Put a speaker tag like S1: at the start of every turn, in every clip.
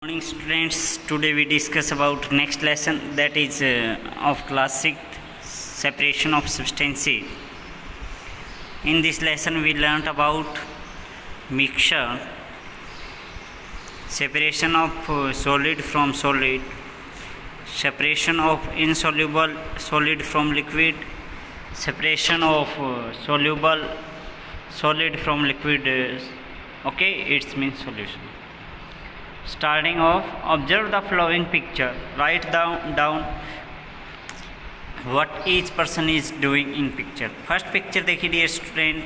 S1: Morning students, today we discuss about next lesson, that is of class 6, separation of substances. In this lesson we learnt about mixture, separation of solid from solid, separation of insoluble solid from liquid, separation of soluble solid from liquid. Okay, it means solution. Starting off, observe the following picture. Write down what each person is doing in picture. First picture देखिए dear student,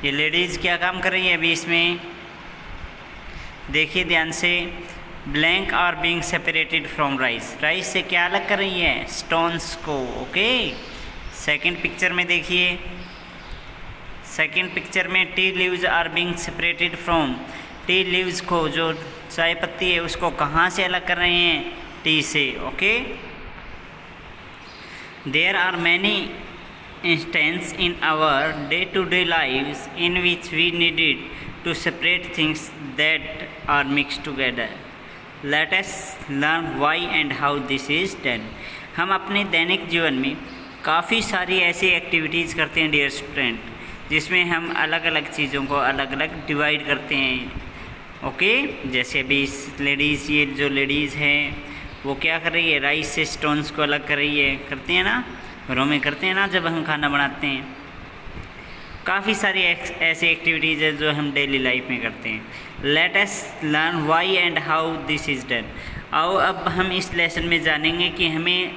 S1: ये ladies क्या काम कर रही है अभी इसमें, देखिए ध्यान से. Blank are being separated from rice, rice से क्या अलग कर रही है, स्टोन्स को. ओके, सेकंड पिक्चर में देखिए, सेकंड पिक्चर में tea leaves are being separated from, tea leaves को जो चाय पत्ती है उसको कहाँ से अलग कर रहे हैं, टी से. Okay, there are many instance in our day to day lives in which we needed to separate things that are mix together. Let us learn why and how this is done. हम अपने दैनिक जीवन में काफ़ी सारी ऐसी activities करते हैं dear student, जिसमें हम अलग अलग चीज़ों को अलग अलग डिवाइड करते हैं. ओके, जैसे अभी लेडीज़, ये जो लेडीज़ हैं वो क्या कर रही है, राइस से स्टोन्स को अलग कर रही है. करते हैं ना, घरों में करते हैं ना जब हम खाना बनाते हैं. काफ़ी सारी ऐसी एक्टिविटीज़ है जो हम डेली लाइफ में करते हैं. Late us learn why and how this is done. आओ अब हम इस लेसन में जानेंगे कि हमें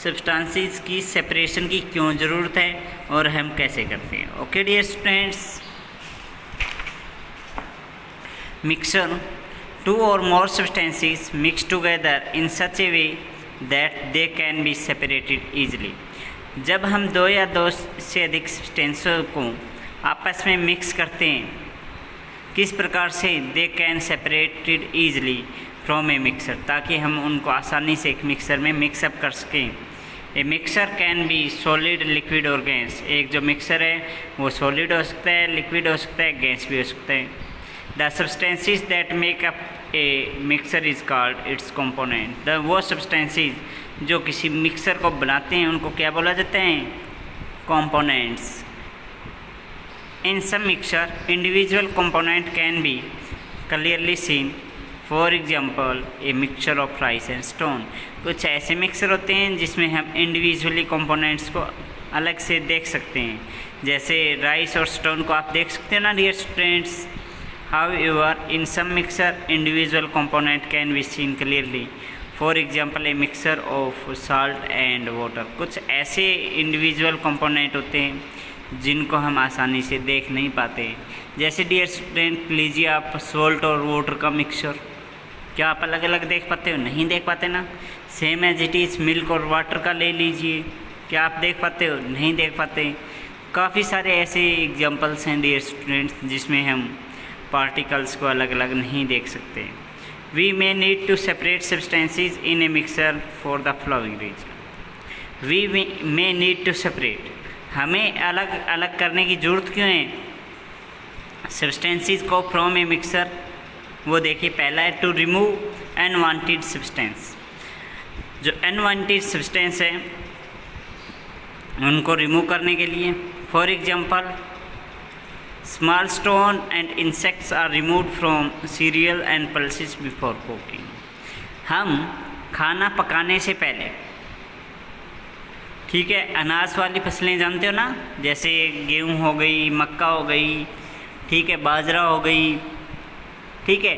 S1: सब्सटेंसेस की सेपरेशन की क्यों ज़रूरत है और हम कैसे करते हैं. Okay dear students, mixture, two or more substances mixed together in such a way that they can be separated easily. जब हम दो या दो से अधिक सब्सटेंसों को आपस में मिक्स करते हैं, किस प्रकार से, they can separated easily from A mixer, ताकि हम उनको आसानी से एक मिक्सर में मिक्सअप कर सकें. A mixer can be solid, liquid और गैस. एक जो मिक्सर है वो सॉलिड हो सकता है, लिक्विड हो सकता है, गैस भी हो सकता है. The substances that make up a mixture is called its component. वो substances जो किसी मिक्सर को बनाते हैं उनको क्या बोला जाता है, components. In some mixture, individual component can be clearly seen. For example, a mixture of rice and stone. कुछ ऐसे मिक्सर होते हैं जिसमें हम इंडिविजुअली कंपोनेंट्स को अलग से देख सकते हैं, जैसे राइस और स्टोन को आप देख सकते हैं ना dear students. However, in some mixture, individual component can be seen clearly. For example, a mixture of salt and water. कुछ ऐसे individual component होते हैं जिनको हम आसानी से देख नहीं पाते. जैसे डियर स्टूडेंट लीजिए आप सॉल्ट और वाटर का मिक्सचर, क्या आप अलग अलग देख पाते हो, नहीं देख पाते ना. Same as it is milk और वाटर का ले लीजिए, क्या आप देख पाते हो, नहीं देख पाते. काफ़ी सारे ऐसे एग्जाम्पल्स हैं डियर स्टूडेंट्स जिसमें हम पार्टिकल्स को अलग अलग नहीं देख सकते. We may need to separate substances in a mixer for the following reason. We may need to separate, हमें अलग अलग करने की ज़रूरत क्यों है सब्सटेंसेस को फ्रॉम ए मिक्सर. वो देखिए, पहला है टू रिमूव अनवांटेड सब्सटेंस. जो अनवांटेड सब्सटेंस है उनको रिमूव करने के लिए, for example small stone and insects are removed from cereal and pulses before cooking. हम खाना पकाने से पहले, ठीक है, अनाज वाली फसलें जानते हो ना, जैसे गेहूँ हो गई, मक्का हो गई, ठीक है, बाजरा हो गई, ठीक है.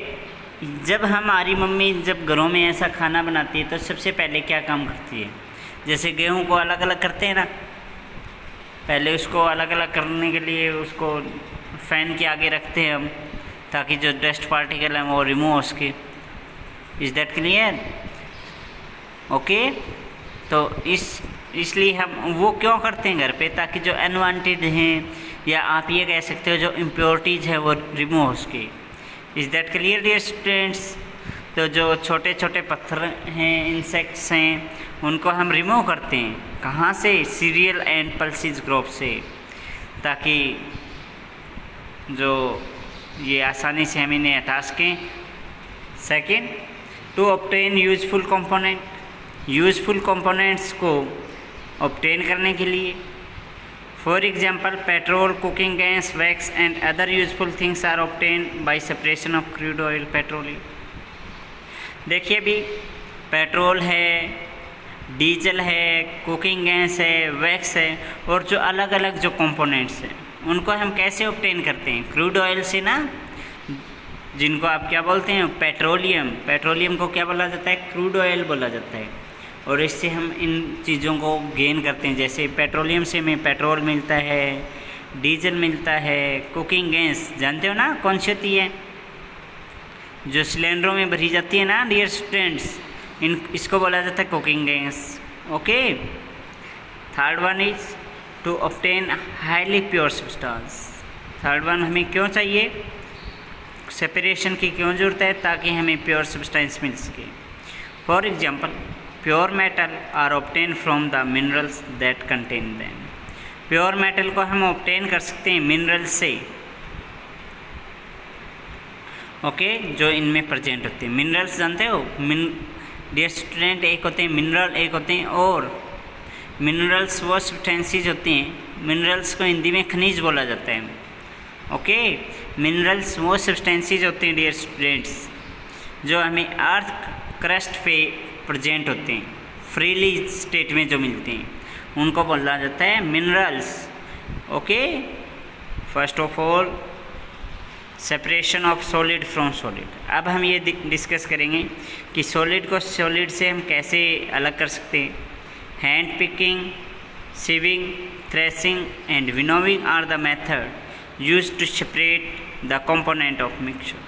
S1: जब हमारी मम्मी जब घरों में ऐसा खाना बनाती है तो सबसे पहले क्या काम करती है, जैसे गेहूँ को अलग अलग करते हैं ना, पहले उसको अलग अलग करने के लिए उसको फ़ैन के आगे रखते हैं हम, ताकि जो डस्ट पार्टिकल हैं वो रिमूव हो सके. Is that clear? ओके, तो इसलिए हम वो क्यों करते हैं घर पे, ताकि जो अनवांटेड हैं या आप ये कह सकते हो जो इम्प्योरिटीज़ है वो रिमूव हो सके. Is that clear dear students? तो जो छोटे छोटे पत्थर हैं, इंसेक्ट्स हैं, उनको हम रिमूव करते हैं. कहाँ से, सीरियल एंड पल्सिस ग्रुप से, ताकि जो ये आसानी से हम इन्हें हटा सकें. Second, to obtain useful component, useful components को ऑब्टेन करने के लिए। For example petrol, cooking gas, wax and other useful things are obtain by separation of crude oil, petroleum. देखिए अभी पेट्रोल है, डीजल है, कुकिंग गैस है, वैक्स है, और जो अलग अलग जो कंपोनेंट्स हैं उनको हम कैसे ऑब्टेन करते हैं? क्रूड ऑयल से ना, जिनको आप क्या बोलते हैं? पेट्रोलियम। पेट्रोलियम को क्या बोला जाता है? क्रूड ऑयल बोला जाता है। और इससे हम इन चीज़ों को गेन करते हैं, जैसे पेट्रोलियम से हमें पेट्रोल मिलता है, डीजल मिलता है, कुकिंग गैस जानते हो ना कौन सी होती है? जो सिलेंडरों में भरी जाती है ना डियर स्टूडेंट्स, इसको बोला जाता है cooking gas. Okay. Third one is to obtain highly pure substance. Third one हमें क्यों चाहिए? सेपरेशन की क्यों ज़रूरत है? ताकि हमें प्योर सब्सटेंस मिल सके। For example pure metal are obtain from the minerals that contain them. Pure metal को हम ऑब्टेन कर सकते हैं मिनरल से, ओके, जो इनमें प्रेजेंट होते हैं। मिनरल्स जानते हो डियर स्टूडेंट? एक होते हैं मिनरल, एक होते हैं और। मिनरल्स वो सब्सटेंसेस होते हैं, मिनरल्स को हिंदी में खनिज बोला जाता है। ओके। मिनरल्स वो सब्सटेंसेस होते हैं डियर स्टूडेंट्स जो हमें अर्थ क्रस्ट पे प्रेजेंट होते हैं, फ्रीली स्टेट में जो मिलते हैं, उनको बोला जाता है minerals. Okay. First of all separation of solid from solid. अब हम ये डिस्कस करेंगे कि सॉलिड को सॉलिड से हम कैसे अलग कर सकते हैं। Hand picking, sieving, threshing and winnowing are the method used to separate the component of mixture.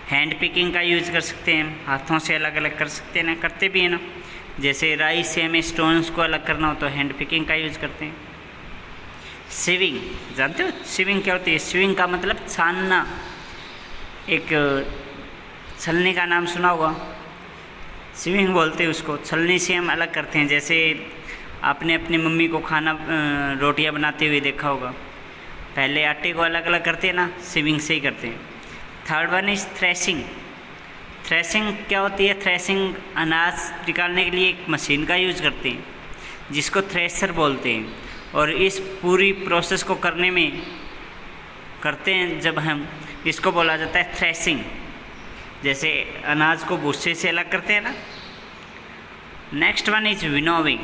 S1: Hand picking का यूज़ कर सकते हैं, हाथों से अलग अलग कर सकते हैं ना, करते भी हैं ना। जैसे राइस से हमें स्टोन्स को अलग करना हो तो हैंड पिकिंग का यूज़ करते हैं। सीविंग जानते हो? सीविंग क्या होती है? सीविंग का मतलब छानना। एक छलनी का नाम सुना होगा, सीविंग बोलते हैं उसको। छलनी से हम अलग करते हैं। जैसे आपने अपनी मम्मी को खाना रोटियां बनाते हुए देखा होगा, पहले आटे को अलग अलग करते हैं ना, सीविंग से ही करते हैं। Third one is threshing. Threshing क्या होती है? थ्रेशिंग अनाज निकालने के लिए एक मशीन का यूज़ करते हैं जिसको थ्रेशर बोलते हैं। और इस पूरी प्रोसेस को करने में करते हैं जब हम, इसको बोला जाता है थ्रेशिंग। जैसे अनाज को भूसे से अलग करते हैं ना। Next one is winnowing.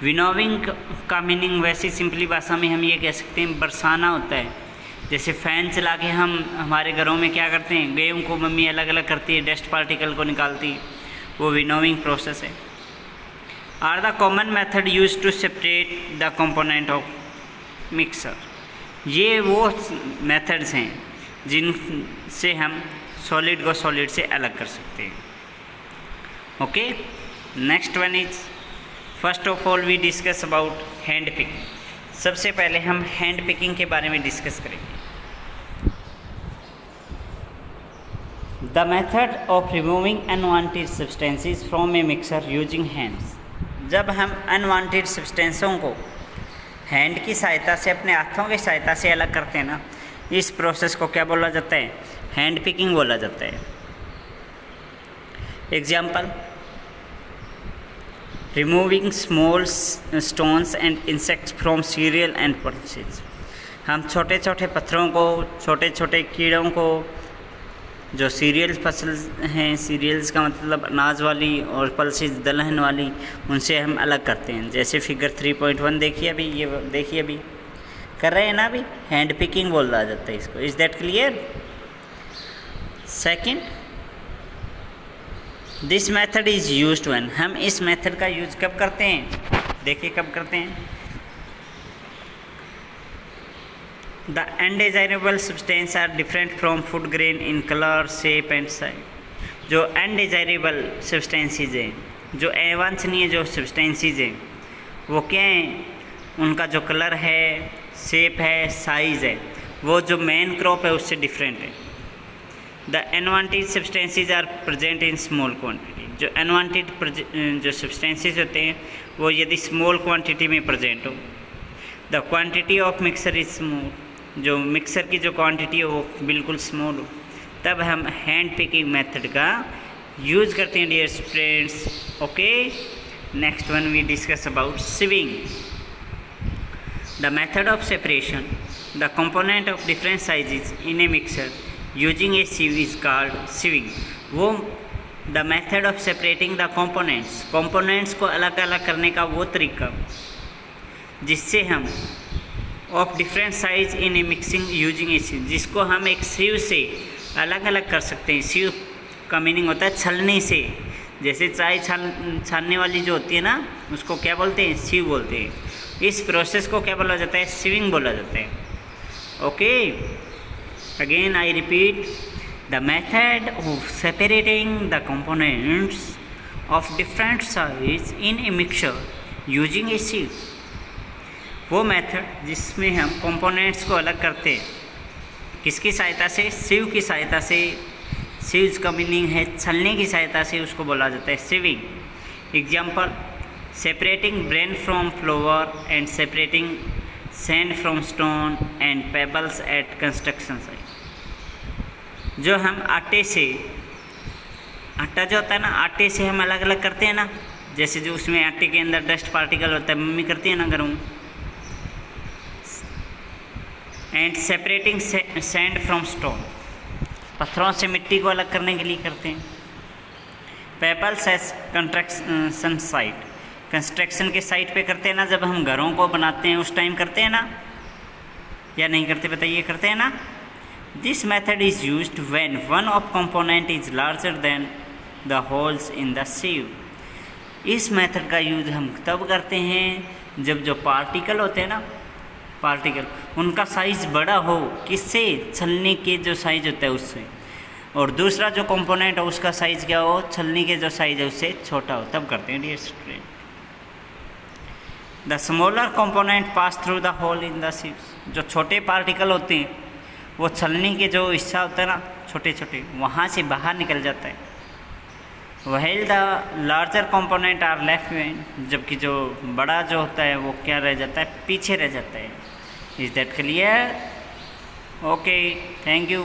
S1: Winnowing का मीनिंग वैसे सिंपली भाषा में हम ये कह सकते हैं बरसाना होता है। जैसे फ़ैन चला के हम हमारे घरों में क्या करते हैं, गेहूं को मम्मी अलग अलग करती है, डस्ट पार्टिकल को निकालती है, वो विनोविंग प्रोसेस है। Are the common method use to separate the component of mixer. ये वो मेथड्स हैं जिनसे हम सॉलिड को सॉलिड से अलग कर सकते हैं। Okay. Next one is first of all we discuss about hand picking. सबसे पहले हम हैंड पिकिंग के बारे में डिस्कस करेंगे। The method of removing unwanted substances from A mixer using hands. जब हम अनवांटेड सब्सटेंसों को हैंड की सहायता से, अपने हाथों की सहायता से अलग करते हैं ना, इस प्रोसेस को क्या बोला जाता है? हैंड पिकिंग बोला जाता है। Example removing small stones and insects from serial and pulses. हम छोटे छोटे पत्थरों को, छोटे छोटे कीड़ों को, जो सीरियल फसल हैं, सीरियल्स का मतलब अनाज वाली, और पल्सेस दलहन वाली, उनसे हम अलग करते हैं। जैसे फिगर 3.1 देखिए अभी, ये देखिए अभी कर रहे हैं ना, अभी हैंड पिकिंग बोला जाता है इसको। Is that clear? Second, this method is used when. हम इस मेथड का यूज कब करते हैं? देखिए कब करते हैं। The undesirable substances are different from food grain in color, shape and size। जो अनडिजायरेबल सब्सटेंसेस हैं, जो अवांछनीय जो सब्सटेंसेस हैं, वो क्या हैं? उनका जो कलर है, शेप है, साइज़ है, वो जो मेन क्रॉप है उससे डिफरेंट है। The unwanted substances are present in small quantity. जो अनवांटेड जो सब्सटेंसेस होते हैं वो यदि स्मॉल क्वांटिटी में प्रेजेंट हो। The quantity of mixer is small. जो मिक्सर की जो क्वांटिटी है वो बिल्कुल स्मॉल हो, तब हम हैंड पिकिंग मेथड का यूज करते हैं dear friends. Okay, next one we discuss about sieving. The method of separation the component of different sizes in a mixture using a sieve is called sieving. वो the method of separating the components को अलग अलग करने का वो तरीका जिससे हम of different size in A mixing using A sieve, जिसको हम एक sieve से अलग अलग कर सकते हैं। sieve का मीनिंग होता है छलने से। जैसे चाय छानने वाली जो होती है ना, उसको क्या बोलते हैं? sieve बोलते हैं। इस प्रोसेस को क्या बोला जाता है? sieving बोला जाता है। Okay, again I repeat, the method of separating the components of different size in a mixture using A sieve, वो मेथड जिसमें हम कंपोनेंट्स को अलग करते हैं किसकी सहायता से? sieve की सहायता से। sieve का मीनिंग है छलने की सहायता से, उसको बोला जाता है sieving। Example, separating brain from flour and separating sand from stone and pebbles at construction site. जो हम आटे से, आटा जो होता है ना, आटे से हम अलग अलग करते हैं ना, जैसे जो उसमें आटे के अंदर डस्ट पार्टिकल होता है, मम्मी करती है ना घर में। And separating sand from stone, पत्थरों से मिट्टी को अलग करने के लिए करते हैं। Pebbles as construction site, construction के साइट पे करते हैं ना, जब हम घरों को बनाते हैं उस टाइम करते हैं ना, या नहीं करते? बताइए, करते हैं ना? This method is used when one of component is larger than the holes in the sieve. इस मेथड का यूज हम तब करते हैं जब जो पार्टिकल होते हैं ना, पार्टिकल उनका साइज़ बड़ा हो। किससे? छलनी के जो साइज़ होता है उससे। और दूसरा जो कंपोनेंट है उसका साइज़ क्या हो? छलनी के जो साइज़ है उससे छोटा हो, तब करते हैं dear student. The smaller component pass through the hole in the sieve, जो छोटे पार्टिकल होते हैं वो छलनी के जो हिस्सा होता है ना, छोटे छोटे, वहाँ से बाहर निकल जाता है। While the larger component are left behind, जबकि जो बड़ा जो होता है वो क्या रह जाता है? पीछे रह जाता है। Is that clear? Okay, thank you.